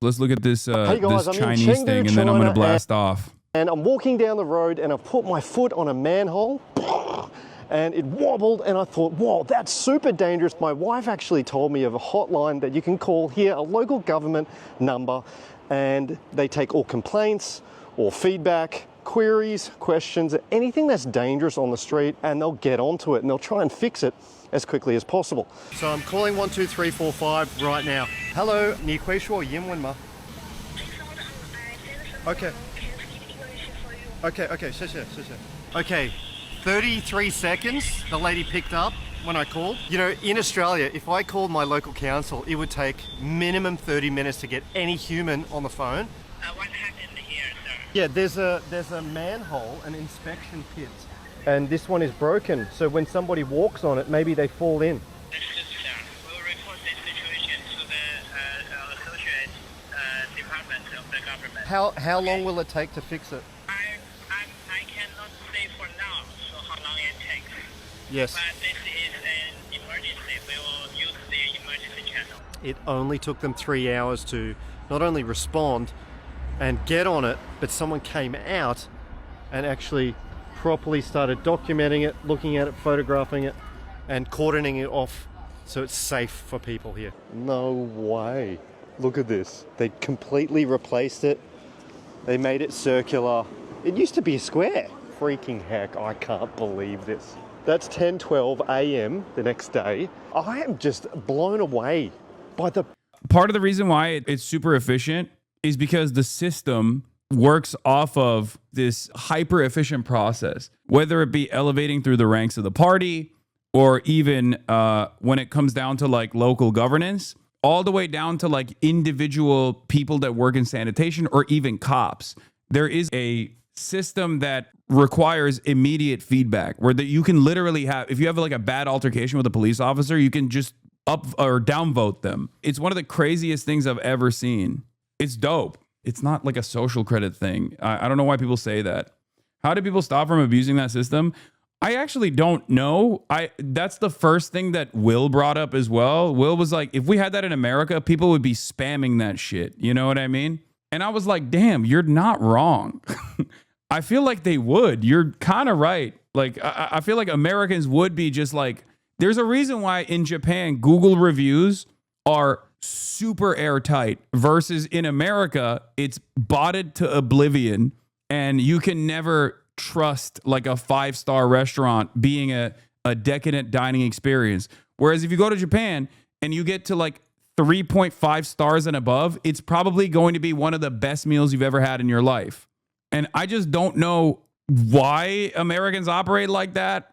Let's look at this Hey guys, this I'm in Chinese Chengdu, thing, and then I'm gonna China, blast off. and I'm walking down the road and I put my foot on a manhole and it wobbled and I thought, whoa, that's super dangerous. My wife actually told me of a hotline that you can call here, a local government number, and they take all complaints or feedback, queries, questions, anything that's dangerous on the street, and they'll get onto it and they'll try and fix it as quickly as possible. So I'm calling 12345 right now. Hello, 你会说英文吗? Okay. Okay, 谢谢. Okay, 33 seconds the lady picked up when I called. You know, in Australia, if I called my local council, it would take minimum 30 minutes to get any human on the phone. What happened here, sir? Yeah, there's a manhole, an inspection pit, and this one is broken. So when somebody walks on it, maybe they fall in. Excuse me, sir. We will report this situation to the associate department of the government. How long will it take to fix it? I cannot say for now, so how long it takes. Yes. But this is an emergency. We will use the emergency channel. It only took them 3 hours to not only respond and get on it, but someone came out and actually properly started documenting it, looking at it, photographing it, and cordoning it off so it's safe for people here. No way. Look at this. They completely replaced it. They made it circular. It used to be a square. Freaking heck, I can't believe this. That's 10:12 a.m. the next day. I am just blown away by the... Part of the reason why it's super efficient is because the system works off of this hyper efficient process, whether it be elevating through the ranks of the party or even when it comes down to like local governance, all the way down to like individual people that work in sanitation or even cops. There is a system that requires immediate feedback where that you can literally have, if you have like a bad altercation with a police officer, you can just up or downvote them. It's one of the craziest things I've ever seen. It's dope. It's not like a social credit thing. I don't know why people say that. How do people stop from abusing that system? I actually don't know. That's the first thing that Will brought up as well. Will was like, if we had that in America, people would be spamming that shit. You know what I mean? And I was like, damn, you're not wrong. I feel like they would. You're kind of right. Like, I feel like Americans would be just like, there's a reason why in Japan, Google reviews are super airtight versus in America, it's botted to oblivion and you can never trust like a 5-star restaurant being a decadent dining experience. Whereas if you go to Japan and you get to like 3.5 stars and above, it's probably going to be one of the best meals you've ever had in your life. And I just don't know why Americans operate like that.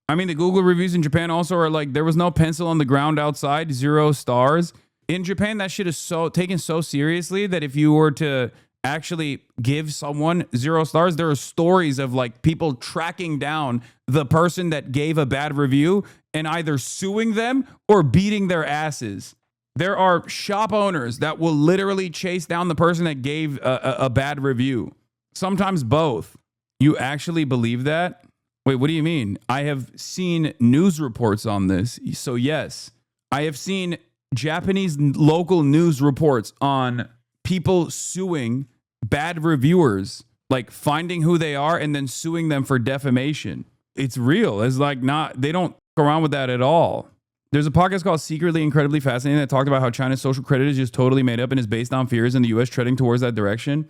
I mean, the Google reviews in Japan also are like, there was no pencil on the ground outside, 0 stars. In Japan, that shit is so taken so seriously that if you were to actually give someone 0 stars, there are stories of like people tracking down the person that gave a bad review and either suing them or beating their asses. There are shop owners that will literally chase down the person that gave a bad review. Sometimes both. You actually believe that? Wait, what do you mean? I have seen news reports on this. So yes, I have seen Japanese local news reports on people suing bad reviewers, like finding who they are and then suing them for defamation. It's real. It's like they don't go around with that at all. There's a podcast called Secretly Incredibly Fascinating that talked about how China's social credit is just totally made up and is based on fears in the US treading towards that direction.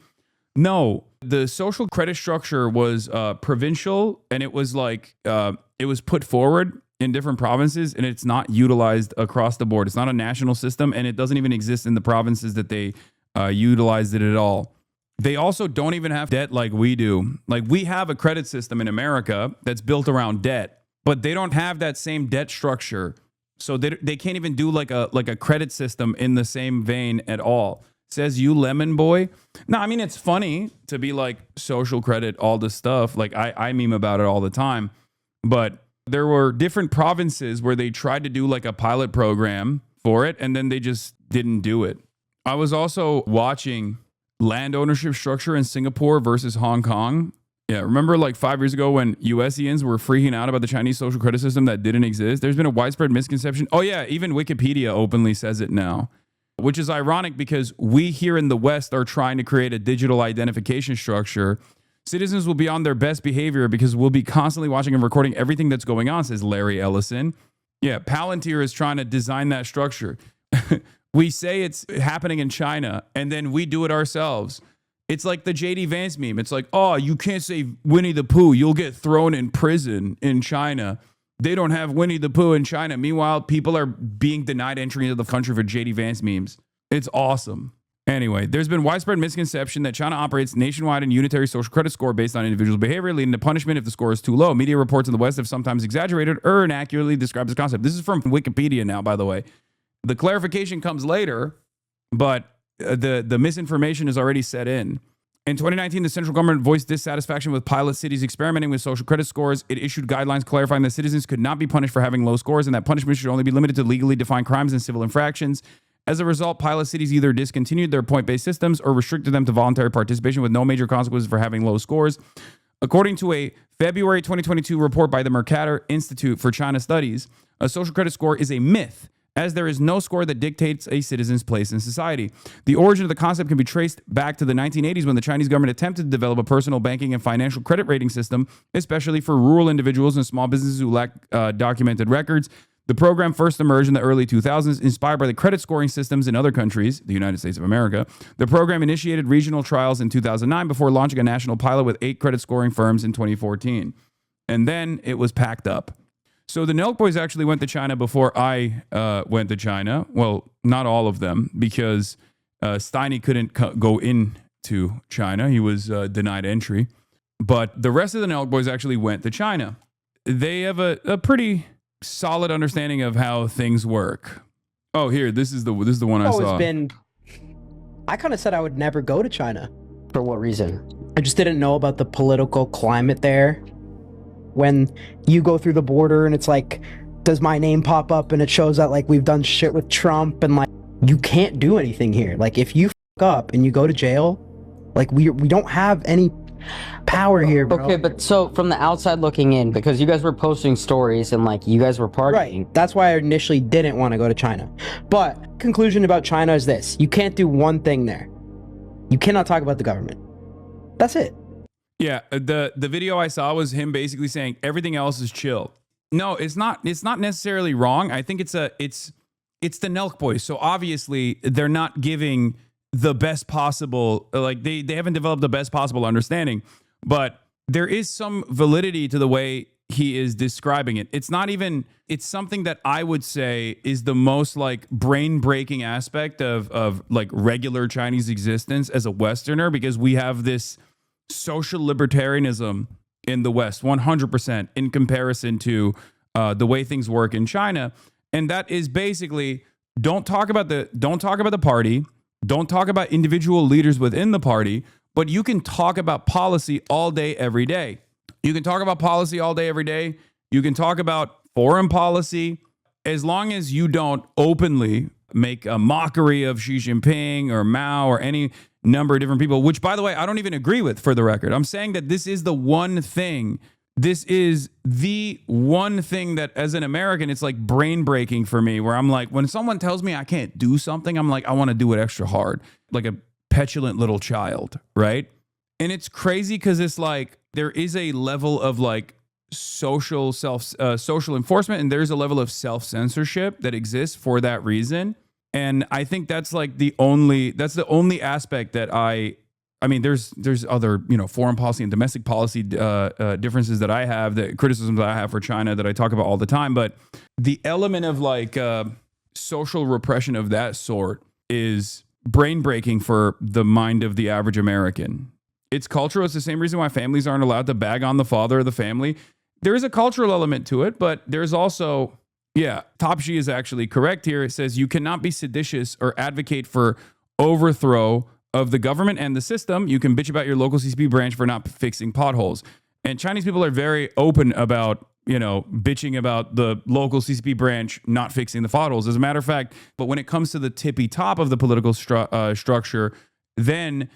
No, the social credit structure was provincial and it was like, it was put forward in different provinces and it's not utilized across the board. It's not a national system and it doesn't even exist in the provinces that they utilized it at all. They also don't even have debt like we do. Like we have a credit system in America that's built around debt, but they don't have that same debt structure. So they can't even do like a credit system in the same vein at all. Says you lemon boy. No, I mean, it's funny to be like social credit, all this stuff. Like I meme about it all the time, but there were different provinces where they tried to do like a pilot program for it. And then they just didn't do it. I was also watching land ownership structure in Singapore versus Hong Kong. Yeah, remember like 5 years ago when USians were freaking out about the Chinese social credit system that didn't exist? There's been a widespread misconception. Oh yeah, even Wikipedia openly says it now. which is ironic because we here in the West are trying to create a digital identification structure. Citizens will be on their best behavior because we'll be constantly watching and recording everything that's going on, says Larry Ellison. Yeah, Palantir is trying to design that structure. We say it's happening in China, and then we do it ourselves. It's like the JD Vance meme. It's like, oh, you can't say Winnie the Pooh. You'll get thrown in prison in China. They don't have Winnie the Pooh in China. Meanwhile, people are being denied entry into the country for JD Vance memes. It's awesome. Anyway, there's been widespread misconception that China operates nationwide and unitary social credit score based on individual behavior, leading to punishment if the score is too low. Media reports in the West have sometimes exaggerated or inaccurately described this concept. This is from Wikipedia now, by the way. The clarification comes later, but the misinformation is already set in. In 2019, the central government voiced dissatisfaction with pilot cities experimenting with social credit scores. It issued guidelines clarifying that citizens could not be punished for having low scores and that punishment should only be limited to legally defined crimes and civil infractions. As a result, pilot cities either discontinued their point-based systems or restricted them to voluntary participation with no major consequences for having low scores. According to a February 2022 report by the Mercator Institute for China Studies, a social credit score is a myth, as there is no score that dictates a citizen's place in society. The origin of the concept can be traced back to the 1980s when the Chinese government attempted to develop a personal banking and financial credit rating system, especially for rural individuals and small businesses who lack documented records. The program first emerged in the early 2000s, inspired by the credit scoring systems in other countries, the United States of America. The program initiated regional trials in 2009 before launching a national pilot with 8 credit scoring firms in 2014. And then it was packed up. So the Nelk Boys actually went to China before I went to China. Well, not all of them, because Steiny couldn't go into China. He was denied entry. But the rest of the Nelk Boys actually went to China. They have a pretty solid understanding of how things work. Oh, here, this is the one I saw. I kind of said I would never go to China. For what reason? I just didn't know about the political climate there. When you go through the border and it's like, does my name pop up and it shows that like we've done shit with Trump and like you can't do anything here. Like if you fuck up and you go to jail, like we don't have any power here, bro. Okay, but so from the outside looking in, because you guys were posting stories and like you guys were partying. Right. That's why I initially didn't want to go to China. But conclusion about China is this: you can't do one thing there. You cannot talk about the government. That's it. Yeah, the video I saw was him basically saying everything else is chill. No, it's not. It's not necessarily wrong. I think it's the Nelk Boys. So obviously they're not giving the best possible. Like they haven't developed the best possible understanding. But there is some validity to the way he is describing it. It's not even. It's something that I would say is the most like brain breaking aspect of like regular Chinese existence as a Westerner, because we have this social libertarianism in the West, 100% in comparison to the way things work in China. And that is basically don't talk about the party, don't talk about individual leaders within the party, but you can talk about policy all day, every day. You can talk about policy all day, every day. You can talk about foreign policy as long as you don't openly make a mockery of Xi Jinping or Mao or any number of different people, which, by the way, I don't even agree with, for the record. I'm saying that this is the one thing. This is the one thing that, as an American, it's like brain breaking for me, where I'm like, when someone tells me I can't do something, I'm like, I want to do it extra hard, like a petulant little child, right? And it's crazy because it's like there is a level of like social enforcement, and there's a level of self-censorship that exists for that reason. And I think that's like the only aspect that I mean, there's other, foreign policy and domestic policy differences that I have, the criticisms that I have for China that I talk about all the time. But the element of like social repression of that sort is brain breaking for the mind of the average American. It's cultural. It's the same reason why families aren't allowed to bag on the father of the family. There is a cultural element to it, but there's also, Top G is actually correct here. It says you cannot be seditious or advocate for overthrow of the government and the system. You can bitch about your local CCP branch for not fixing potholes. And Chinese people are very open about, bitching about the local CCP branch not fixing the potholes. As a matter of fact, but when it comes to the tippy top of the political structure, then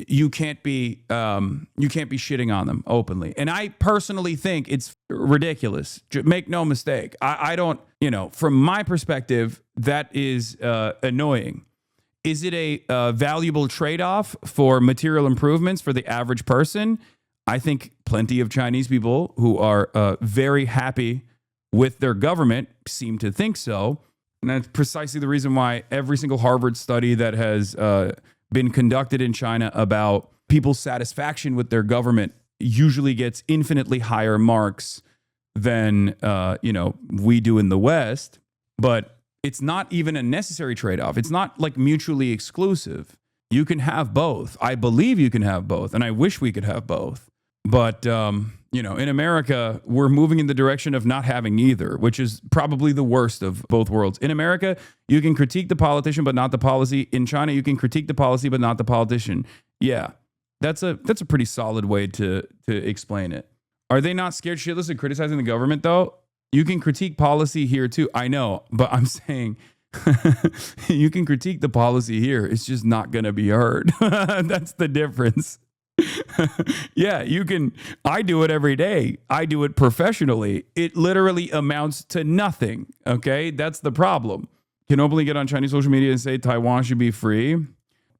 you can't be shitting on them openly. And I personally think it's ridiculous. Make no mistake. I don't, from my perspective, that is annoying. Is it a valuable trade-off for material improvements for the average person? I think plenty of Chinese people who are very happy with their government seem to think so. And that's precisely the reason why every single Harvard study that has been conducted in China about people's satisfaction with their government usually gets infinitely higher marks than we do in the West. But it's not even a necessary trade-off. It's not like mutually exclusive. You can have both. I believe you can have both, and I wish we could have both. But, in America, we're moving in the direction of not having either, which is probably the worst of both worlds. In America, you can critique the politician, but not the policy. In China, you can critique the policy, but not the politician. Yeah, that's a pretty solid way to explain it. Are they not scared shitless of criticizing the government, though? You can critique policy here, too. I know, but I'm saying you can critique the policy here. It's just not going to be heard. That's the difference. Yeah, you can. I do it every day. I do it professionally. It literally amounts to nothing. Okay, that's the problem. Can openly get on Chinese social media and say Taiwan should be free?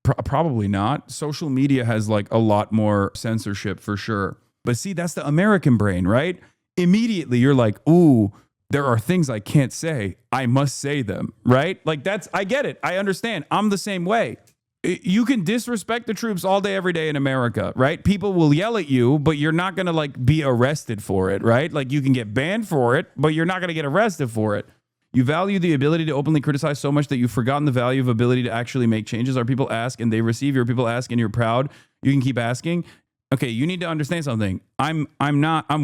Probably not. Social media has like a lot more censorship for sure. But see, that's the American brain, right? Immediately you're like, ooh, there are things I can't say. I must say them, right? Like I get it. I understand. I'm the same way. You can disrespect the troops all day, every day in America, right? People will yell at you, but you're not going to like be arrested for it, right? Like you can get banned for it, but you're not going to get arrested for it. You value the ability to openly criticize so much that you've forgotten the value of ability to actually make changes. Our people ask and they receive. Your people ask and you're proud. You can keep asking. Okay, you need to understand something. I'm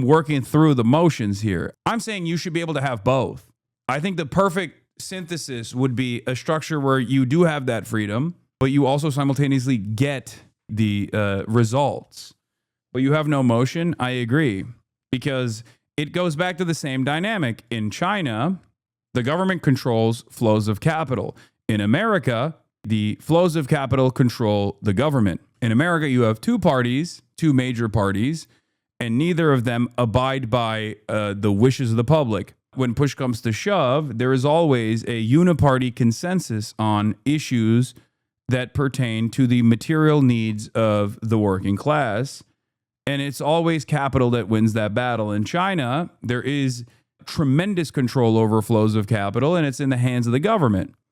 working through the motions here. I'm saying you should be able to have both. I think the perfect synthesis would be a structure where you do have that freedom, but you also simultaneously get the results. But you have no motion. I agree. Because it goes back to the same dynamic. In China, the government controls flows of capital. In America, the flows of capital control the government. In America, you have two major parties, and neither of them abide by the wishes of the public. When push comes to shove, there is always a uniparty consensus on issues that pertain to the material needs of the working class. And it's always capital that wins that battle. In China, there is tremendous control over flows of capital, and it's in the hands of the government.